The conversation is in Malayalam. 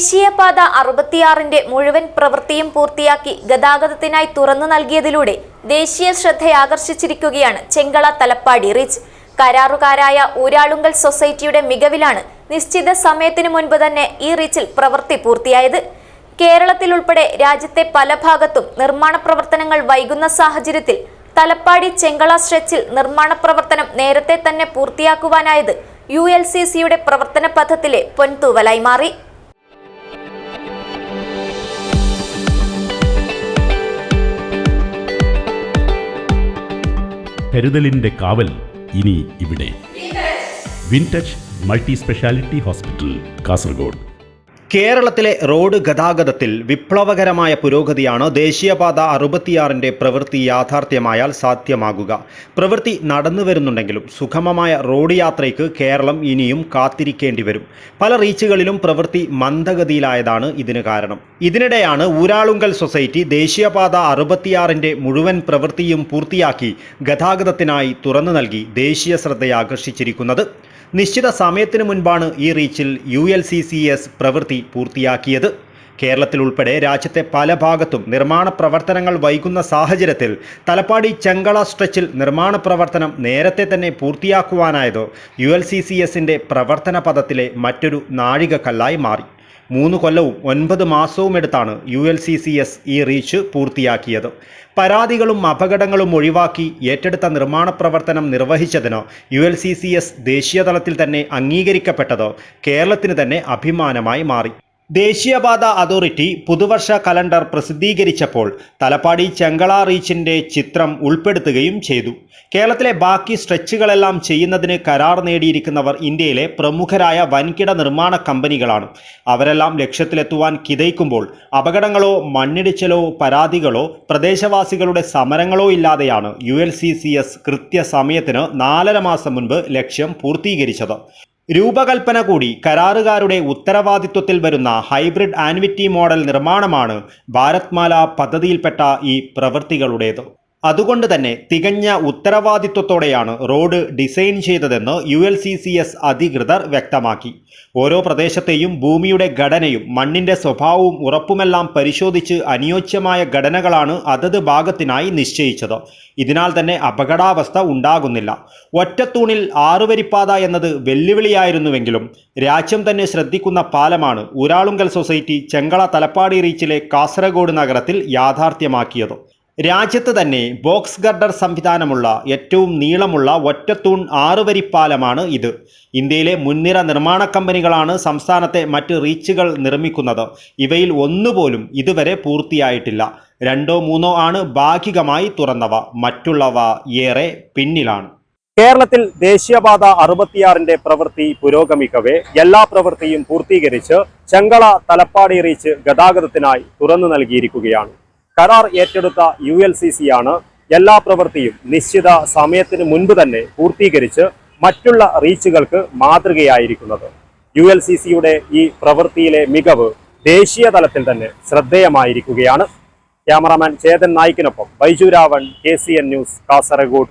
ദേശീയപാത 66 മുഴുവൻ പ്രവൃത്തിയും പൂർത്തിയാക്കി ഗതാഗതത്തിനായി തുറന്നു നൽകിയതിലൂടെ ദേശീയ ശ്രദ്ധയാകർഷിച്ചിരിക്കുകയാണ് ചെങ്കള തലപ്പാടി റീച്ച്. കരാറുകാരായ ഊരാളുങ്കൽ സൊസൈറ്റിയുടെ മികവിലാണ് നിശ്ചിത സമയത്തിനു മുൻപ് തന്നെ ഈ റീച്ചിൽ പ്രവൃത്തി പൂർത്തിയായത്. കേരളത്തിലുൾപ്പെടെ രാജ്യത്തെ പല ഭാഗത്തും നിർമ്മാണ പ്രവർത്തനങ്ങൾ വൈകുന്ന സാഹചര്യത്തിൽ തലപ്പാടി ചെങ്കള സ്ട്രെച്ചിൽ നിർമ്മാണ പ്രവർത്തനം നേരത്തെ തന്നെ പൂർത്തിയാക്കുവാനായത് ULCCയുടെ പ്രവർത്തന പഥത്തിലെ പൊൻതൂവലായി മാറി. കരുതലിന്റെ കാവൽ ഇനി ഇവിടെ. വിൻടച്ച് മൾട്ടി സ്പെഷ്യാലിറ്റി ഹോസ്പിറ്റൽ, കാസർഗോഡ്. കേരളത്തിലെ റോഡ് ഗതാഗതത്തിൽ വിപ്ലവകരമായ പുരോഗതിയാണ് ദേശീയപാത 66 പ്രവൃത്തി യാഥാർത്ഥ്യമായാൽ സാധ്യമാകുക. പ്രവൃത്തി നടന്നു വരുന്നുണ്ടെങ്കിലും സുഗമമായ റോഡ് യാത്രയ്ക്ക് കേരളം ഇനിയും കാത്തിരിക്കേണ്ടി വരും. പല റീച്ചുകളിലും പ്രവൃത്തി മന്ദഗതിയിലായതാണ് ഇതിന് കാരണം. ഇതിനിടെയാണ് ഊരാളുങ്കൽ സൊസൈറ്റി ദേശീയപാത 66 മുഴുവൻ പ്രവൃത്തിയും പൂർത്തിയാക്കി ഗതാഗതത്തിനായി തുറന്നു നൽകി ദേശീയ ശ്രദ്ധയാകർഷിച്ചിരിക്കുന്നത്. നിശ്ചിത സമയത്തിനു മുൻപാണ് ഈ റീച്ചിൽ ULCCS പ്രവൃത്തി പൂർത്തിയാക്കിയത്. കേരളത്തിലുൾപ്പെടെ രാജ്യത്തെ പല ഭാഗത്തും നിർമ്മാണ പ്രവർത്തനങ്ങൾ വൈകുന്ന സാഹചര്യത്തിൽ തലപ്പാടി ചെങ്കള സ്ട്രെച്ചിൽ നിർമ്മാണ പ്രവർത്തനം നേരത്തെ തന്നെ പൂർത്തിയാക്കുവാനായത് ULCCSന്റെ പ്രവർത്തന പഥത്തിലെ മറ്റൊരു നാഴികക്കല്ലായി മാറി. 3 കൊല്ലവും 9 മാസവും എടുത്താണ് ULCCS ഈ റീച്ച് പൂർത്തിയാക്കിയത്. പരാതികളും അപകടങ്ങളും ഒഴിവാക്കി ഏറ്റെടുത്ത നിർമ്മാണ പ്രവർത്തനം നിർവഹിച്ചതിന് ULCCS ദേശീയതലത്തിൽ തന്നെ അംഗീകരിക്കപ്പെട്ടത് കേരളത്തിന് തന്നെ അഭിമാനമായി മാറി. ദേശീയപാത അതോറിറ്റി പുതുവർഷ കലണ്ടർ പ്രസിദ്ധീകരിച്ചപ്പോൾ തലപ്പാടി ചെങ്കള റീച്ചിൻ്റെ ചിത്രം ഉൾപ്പെടുത്തുകയും ചെയ്തു. കേരളത്തിലെ ബാക്കി സ്ട്രെച്ചുകളെല്ലാം ചെയ്യുന്നതിന് കരാർ നേടിയിരിക്കുന്നവർ ഇന്ത്യയിലെ പ്രമുഖരായ വൻകിട നിർമ്മാണ കമ്പനികളാണ്. അവരെല്ലാം ലക്ഷ്യത്തിലെത്തുവാൻ കിതയ്ക്കുമ്പോൾ അപകടങ്ങളോ മണ്ണിടിച്ചിലോ പരാതികളോ പ്രദേശവാസികളുടെ സമരങ്ങളോ ഇല്ലാതെയാണ് ULCCS കൃത്യസമയത്തിന് 4.5 മാസം മുൻപ് ലക്ഷ്യം പൂർത്തീകരിച്ചത്. രൂപകൽപ്പന കൂടി കരാറുകാരുടെ ഉത്തരവാദിത്വത്തിൽ വരുന്ന ഹൈബ്രിഡ് ആൻവിറ്റി മോഡൽ നിർമ്മാണമാണ് ഭാരത്മാല പദ്ധതിയിൽപ്പെട്ട ഈ പ്രവൃത്തികളുടേത്. അതുകൊണ്ട് തന്നെ തികഞ്ഞ ഉത്തരവാദിത്വത്തോടെയാണ് റോഡ് ഡിസൈൻ ചെയ്തതെന്ന് ULCCS അധികൃതർ വ്യക്തമാക്കി. ഓരോ പ്രദേശത്തെയും ഭൂമിയുടെ ഘടനയും മണ്ണിൻ്റെ സ്വഭാവവും ഉറപ്പുമെല്ലാം പരിശോധിച്ച് അനുയോജ്യമായ ഘടനകളാണ് അതത് ഭാഗത്തിനായി നിശ്ചയിച്ചത്. ഇതിനാൽ തന്നെ അപകടാവസ്ഥ ഉണ്ടാകുന്നില്ല. ഒറ്റത്തൂണിൽ 6 വരിപ്പാത എന്നത് വെല്ലുവിളിയായിരുന്നുവെങ്കിലും രാജ്യം തന്നെ ശ്രദ്ധിക്കുന്ന പാലമാണ് ഊരാളുങ്കൽ സൊസൈറ്റി ചെങ്കള തലപ്പാടി റീച്ചിലെ കാസർഗോഡ് നഗരത്തിൽ യാഥാർത്ഥ്യമാക്കിയത്. രാജ്യത്ത് തന്നെ ബോക്സ് ഗർഡർ സംവിധാനമുള്ള ഏറ്റവും നീളമുള്ള ഒറ്റത്തൂൺ 6 വരിപ്പാലമാണ് ഇത്. ഇന്ത്യയിലെ മുൻനിര നിർമ്മാണ കമ്പനികളാണ് സംസ്ഥാനത്തെ മറ്റ് റീച്ചുകൾ നിർമ്മിക്കുന്നത്. ഇവയിൽ ഒന്നുപോലും ഇതുവരെ പൂർത്തിയായിട്ടില്ല. 2ഓ 3ഓ ആണ് ഭാഗികമായി തുറന്നവ. മറ്റുള്ളവ ഏറെ പിന്നിലാണ്. കേരളത്തിൽ ദേശീയപാത 66 പ്രവൃത്തി പുരോഗമിക്കവേ എല്ലാ പ്രവൃത്തിയും പൂർത്തീകരിച്ച് ചെങ്കള തലപ്പാടി റീച്ച് ഗതാഗതത്തിനായി തുറന്നു നൽകിയിരിക്കുകയാണ്. കരാർ ഏറ്റെടുത്ത ULCCയാണ് എല്ലാ പ്രവൃത്തിയും നിശ്ചിത സമയത്തിന് മുൻപ് തന്നെ പൂർത്തീകരിച്ച് മറ്റുള്ള റീച്ചുകൾക്ക് മാതൃകയായിരിക്കുന്നത്. ULCCയുടെ ഈ പ്രവൃത്തിയിലെ മികവ് ദേശീയ തലത്തിൽ തന്നെ ശ്രദ്ധേയമായിരിക്കുകയാണ്. ക്യാമറാമാൻ ചേതൻ നായിക്കിനൊപ്പം ബൈജു രാവൺ, KCN ന്യൂസ്, കാസർഗോഡ്.